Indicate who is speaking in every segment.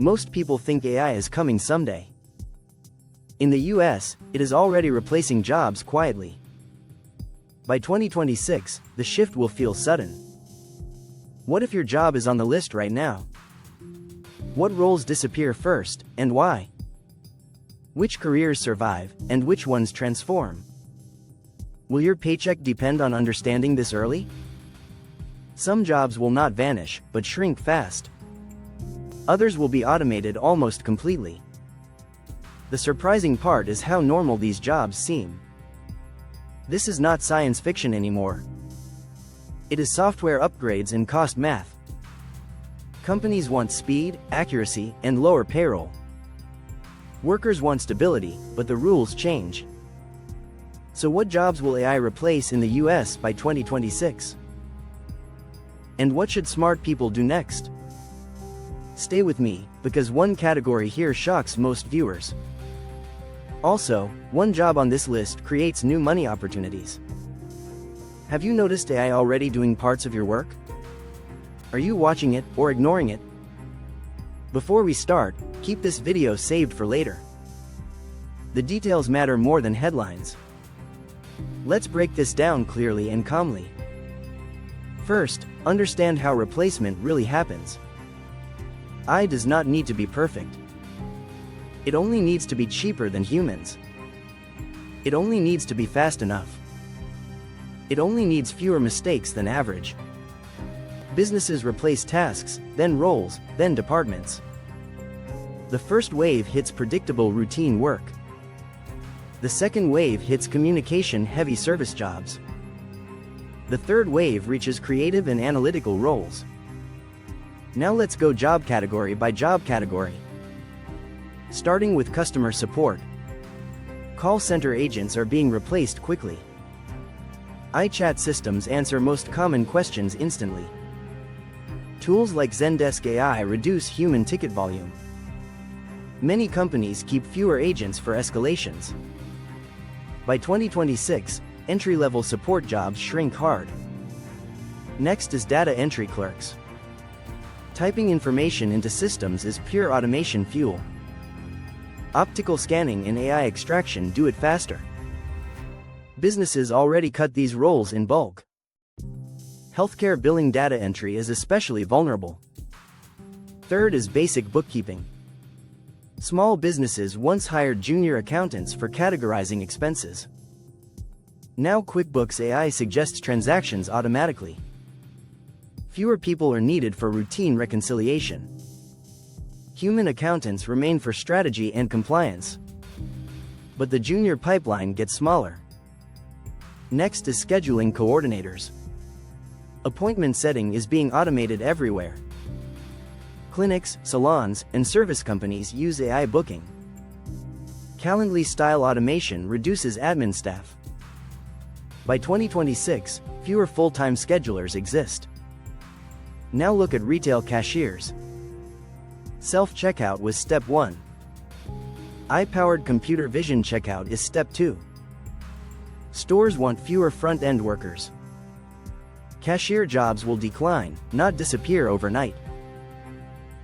Speaker 1: Most people think AI is coming someday. In the US, it is already replacing jobs quietly. By 2026, the shift will feel sudden. What if your job is on the list right now? What roles disappear first, and why? Which careers survive, and which ones transform? Will your paycheck depend on understanding this early? Some jobs will not vanish, but shrink fast. Others will be automated almost completely. The surprising part is how normal these jobs seem. This is not science fiction anymore. It is software upgrades and cost math. Companies want speed, accuracy, and lower payroll. Workers want stability, but the rules change. So what jobs will AI replace in the US by 2026? And what should smart people do next? Stay with me, because one category here shocks most viewers. Also, one job on this list creates new money opportunities. Have you noticed AI already doing parts of your work? Are you watching it or ignoring it? Before we start, keep this video saved for later. The details matter more than headlines. Let's break this down clearly and calmly. First, understand how replacement really happens. AI does not need to be perfect. It only needs to be cheaper than humans. It only needs to be fast enough. It only needs fewer mistakes than average. Businesses replace tasks, then roles, then departments. The first wave hits predictable routine work. The second wave hits communication-heavy service jobs. The third wave reaches creative and analytical roles. Now let's go job category by job category. Starting with customer support. Call center agents are being replaced quickly. iChat systems answer most common questions instantly. Tools like Zendesk AI reduce human ticket volume. Many companies keep fewer agents for escalations. By 2026, entry-level support jobs shrink hard. Next is data entry clerks. Typing information into systems is pure automation fuel. Optical scanning and AI extraction do it faster. Businesses already cut these roles in bulk. Healthcare billing data entry is especially vulnerable. Third is basic bookkeeping. Small businesses once hired junior accountants for categorizing expenses. Now QuickBooks AI suggests transactions automatically. Fewer people are needed for routine reconciliation. Human accountants remain for strategy and compliance. But the junior pipeline gets smaller. Next is scheduling coordinators. Appointment setting is being automated everywhere. Clinics, salons, and service companies use AI booking. Calendly-style automation reduces admin staff. By 2026, fewer full-time schedulers exist. Now look at retail cashiers. Self-checkout was step 1. AI-powered computer vision checkout is step 2. Stores want fewer front-end workers. Cashier jobs will decline, not disappear overnight.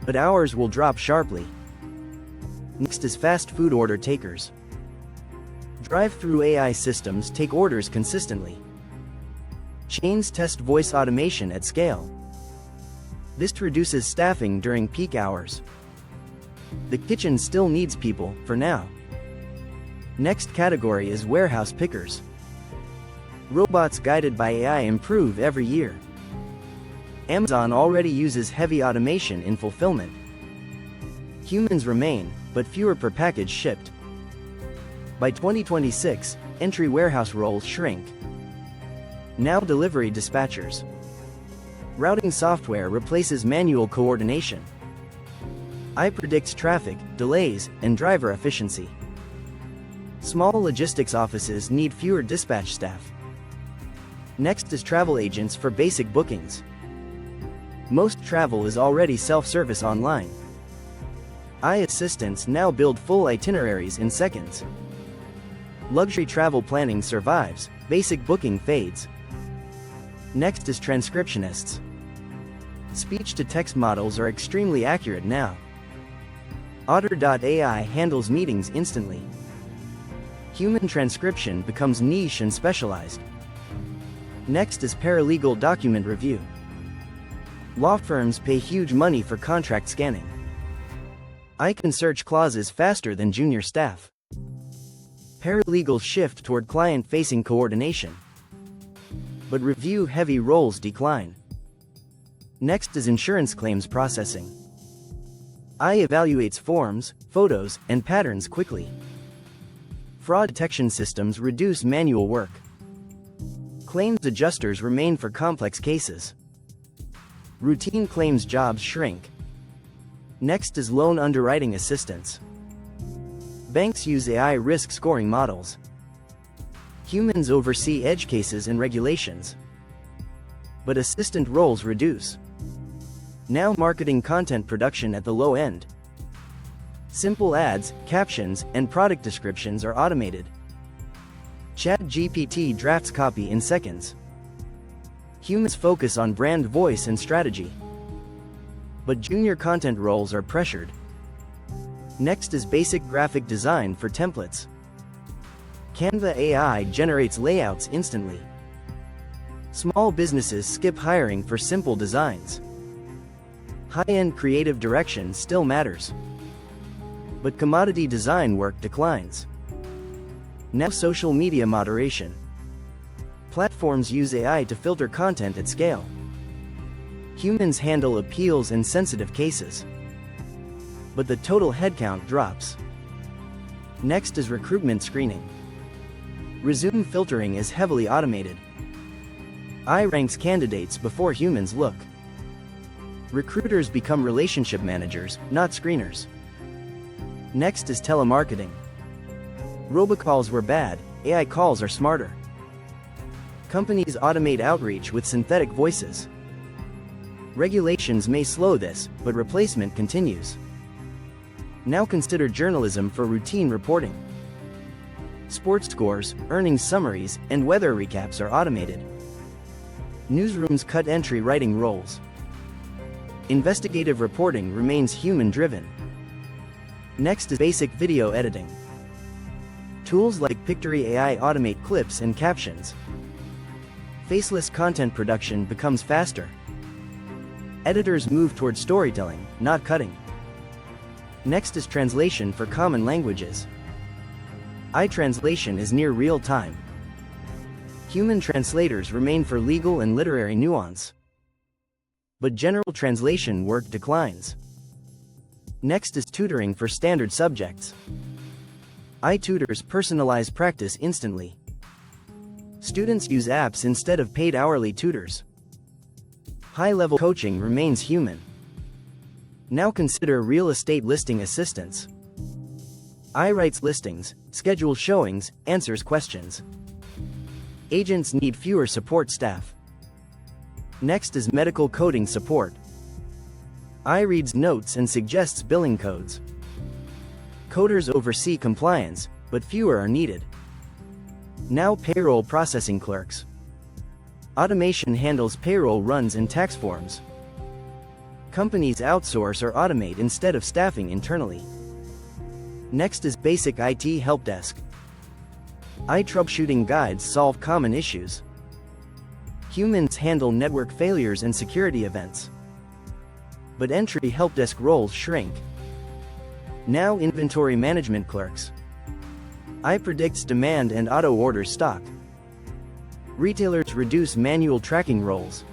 Speaker 1: But hours will drop sharply. Next is fast food order takers. Drive-through AI systems take orders consistently. Chains test voice automation at scale. This reduces staffing during peak hours. The kitchen still needs people, for now. Next category is warehouse pickers. Robots guided by AI improve every year. Amazon already uses heavy automation in fulfillment. Humans remain, but fewer per package shipped. By 2026, entry warehouse roles shrink. Now delivery dispatchers. Routing software replaces manual coordination. AI predicts traffic, delays, and driver efficiency. Small logistics offices need fewer dispatch staff. Next is travel agents for basic bookings. Most travel is already self-service online. AI assistants now build full itineraries in seconds. Luxury travel planning survives, basic booking fades. Next is transcriptionists. Speech-to-text models are extremely accurate now. Otter.ai handles meetings instantly. Human transcription becomes niche and specialized. Next is paralegal document review. Law firms pay huge money for contract scanning. I can search clauses faster than junior staff. Paralegals shift toward client-facing coordination. But review-heavy roles decline. Next is insurance claims processing. AI evaluates forms, photos, and patterns quickly. Fraud detection systems reduce manual work. Claims adjusters remain for complex cases. Routine claims jobs shrink. Next is loan underwriting assistance. Banks use AI risk scoring models. Humans oversee edge cases and regulations. But assistant roles reduce. Now marketing content production at the low end. Simple ads, captions, and product descriptions are automated. ChatGPT drafts copy in seconds. Humans focus on brand voice and strategy. But junior content roles are pressured. Next is basic graphic design for templates. Canva AI generates layouts instantly. Small businesses skip hiring for simple designs. High-end creative direction still matters. But commodity design work declines. Now social media moderation. Platforms use AI to filter content at scale. Humans handle appeals and sensitive cases. But the total headcount drops. Next is recruitment screening. Resume filtering is heavily automated. AI ranks candidates before humans look. Recruiters become relationship managers, not screeners. Next is telemarketing. Robocalls were bad, AI calls are smarter. Companies automate outreach with synthetic voices. Regulations may slow this, but replacement continues. Now consider journalism for routine reporting. Sports scores, earnings summaries, and weather recaps are automated. Newsrooms cut entry writing roles. Investigative reporting remains human-driven. Next is basic video editing. Tools like Pictory AI automate clips and captions. Faceless content production becomes faster. Editors move toward storytelling, not cutting. Next is translation for common languages. AI translation is near real time. Human translators remain for legal and literary nuance. But general translation work declines. Next is tutoring for standard subjects. AI tutors personalize practice instantly. Students use apps instead of paid hourly tutors. High-level coaching remains human. Now consider real estate listing assistants. AI writes listings, schedules showings, answers questions. Agents need fewer support staff. Next is medical coding support. AI reads notes and suggests billing codes. Coders oversee compliance, but fewer are needed. Now payroll processing clerks. Automation handles payroll runs and tax forms. Companies outsource or automate instead of staffing internally. Next is basic IT help desk. AI troubleshooting guides solve common issues. Humans handle network failures and security events. But entry help desk roles shrink. Now inventory management clerks. AI predicts demand and auto-orders stock. Retailers reduce manual tracking roles.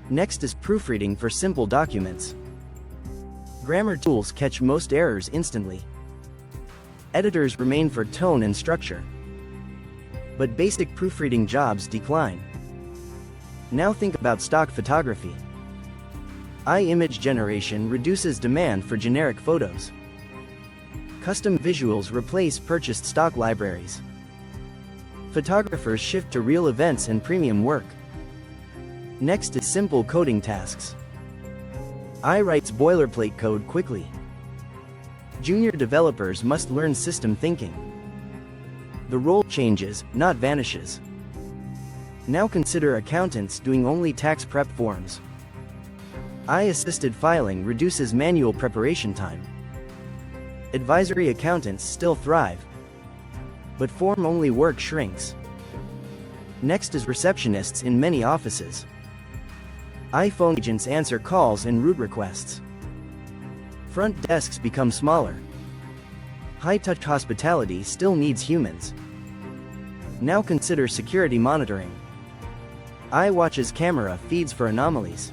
Speaker 1: Next is proofreading for simple documents. Grammar tools catch most errors instantly. Editors remain for tone and structure. But basic proofreading jobs decline. Now think about stock photography. AI image generation reduces demand for generic photos. Custom visuals replace purchased stock libraries. Photographers shift to real events and premium work. Next is simple coding tasks. AI writes boilerplate code quickly. Junior developers must learn system thinking. The role changes, not vanishes. Now consider accountants doing only tax prep forms. AI-assisted filing reduces manual preparation time. Advisory accountants still thrive, but form-only work shrinks. Next is receptionists in many offices. iPhone agents answer calls and route requests. Front desks become smaller. High-touch hospitality still needs humans. Now consider security monitoring. iWatch's camera feeds for anomalies.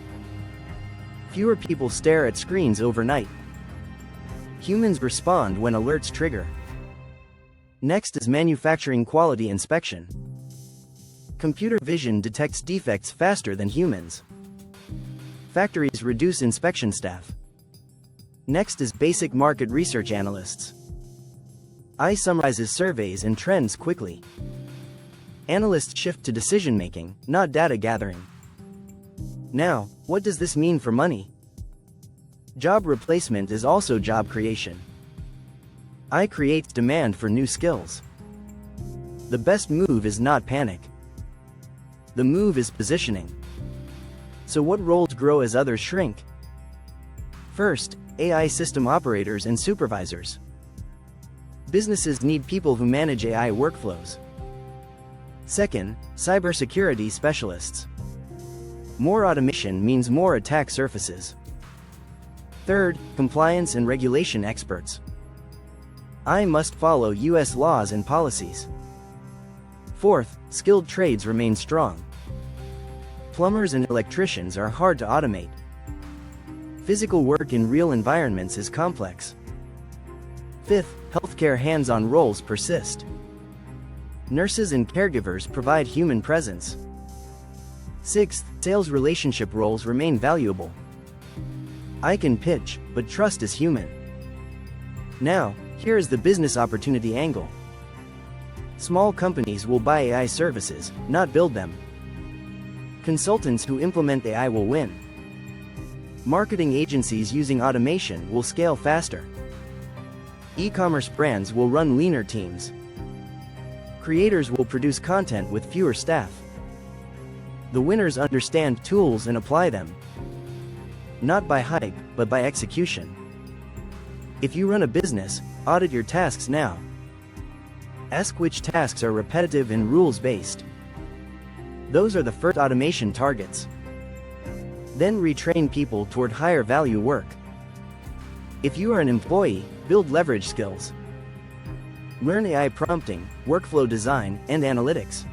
Speaker 1: Fewer people stare at screens overnight. Humans respond when alerts trigger. Next is manufacturing quality inspection. Computer vision detects defects faster than humans. Factories reduce inspection staff. Next is basic market research analysts. AI summarizes surveys and trends quickly. Analysts shift to decision-making, not data gathering. Now, what does this mean for money? Job replacement is also job creation. AI creates demand for new skills. The best move is not panic. The move is positioning. So what roles grow as others shrink? First, AI system operators and supervisors. Businesses need people who manage AI workflows. Second, cybersecurity specialists. More automation means more attack surfaces. Third, compliance and regulation experts. AI must follow US laws and policies. Fourth, skilled trades remain strong. Plumbers and electricians are hard to automate. Physical work in real environments is complex. Fifth, healthcare hands-on roles persist. Nurses and caregivers provide human presence. Sixth, sales relationship roles remain valuable. I can pitch, but trust is human. Now, here is the business opportunity angle. Small companies will buy AI services, not build them. Consultants who implement AI will win. Marketing agencies using automation will scale faster. E-commerce brands will run leaner teams. Creators will produce content with fewer staff. The winners understand tools and apply them. Not by hype, but by execution. If you run a business, audit your tasks now. Ask which tasks are repetitive and rules-based. Those are the first automation targets. Then retrain people toward higher value work. If you are an employee, build leverage skills. Learn AI prompting, workflow design, and analytics.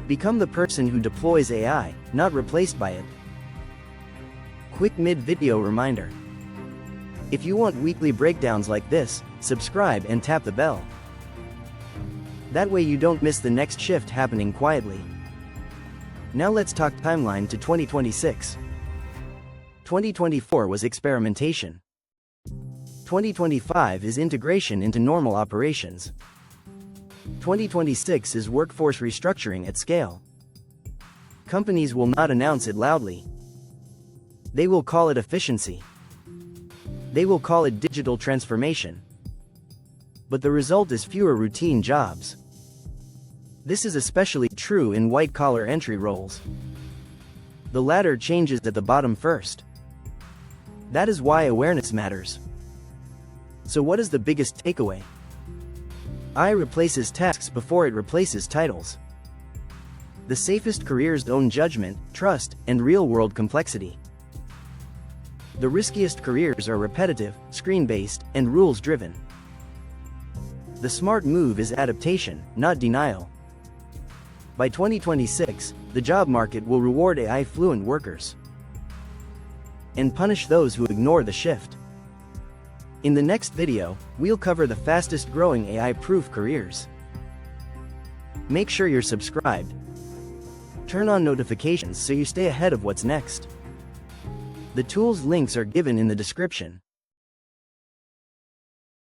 Speaker 1: Become the person who deploys AI, not replaced by it. Quick mid-video reminder. If you want weekly breakdowns like this, subscribe and tap the bell. That way you don't miss the next shift happening quietly. Now let's talk timeline to 2026. 2024 was experimentation. 2025 is integration into normal operations. 2026 is workforce restructuring at scale. Companies will not announce it loudly. They will call it efficiency. They will call it digital transformation. But the result is fewer routine jobs. This is especially true in white-collar entry roles. The ladder changes at the bottom first. That is why awareness matters. So what is the biggest takeaway? AI replaces tasks before it replaces titles. The safest careers own judgment, trust, and real-world complexity. The riskiest careers are repetitive, screen-based, and rules-driven. The smart move is adaptation, not denial. By 2026, the job market will reward AI-fluent workers and punish those who ignore the shift. In the next video, we'll cover the fastest-growing AI-proof careers. Make sure you're subscribed. Turn on notifications so you stay ahead of what's next. The tools links are given in the description.